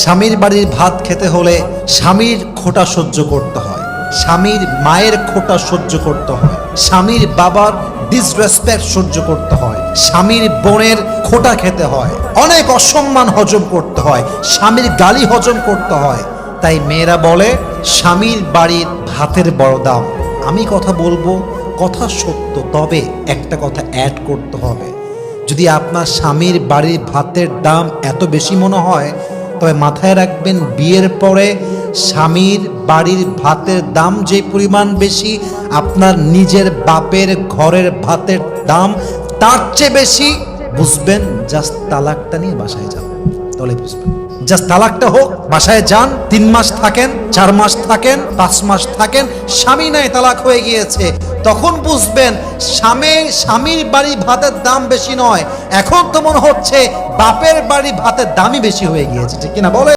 স্বামীর বাড়ির ভাত খেতে হলে স্বামীর খোঁটা সহ্য করতে হয়, স্বামীর মায়ের খোঁটা সহ্য করতে হয়, স্বামীর বাবার ডিসরেসপেক্ট সহ্য করতে হয়, স্বামীর বোনের খোঁটা খেতে হয়, অনেক অসম্মান হজম করতে হয়, স্বামীর গালি হজম করতে হয়। তাই মেয়েরা বলে স্বামীর বাড়ির ভাতের বড় দাম। আমি কথা বলবো, কথা সত্য, তবে একটা কথা অ্যাড করতে হবে। যদি আপনার স্বামীর বাড়ির ভাতের দাম এত বেশি মনে হয়, তবে মাথায় রাখবেন বিয়ের পরে স্বামীর বাড়ির ভাতের দাম যে পরিমাণ বেশি, আপনার নিজের বাপের ঘরের ভাতের দাম তার চেয়ে বেশি। বুঝবেন, জাস্ট তালাকটা নিয়ে বাসায় যান, তাহলে বুঝবেন। জাস্ট তালাকটা হোক, বাসায় যান, 3 মাস থাকেন, 4 মাস থাকেন, 5 মাস থাকেন, স্বামী নাই তালাক হয়ে গিয়েছে, তখন বুঝবেন স্বামীর বাড়ি ভাতের দাম বেশি নয়, এখন তো মনে হচ্ছে বাপের বাড়ি ভাতের দামই বেশি হয়ে গিয়েছে, ঠিক কিনা বলে?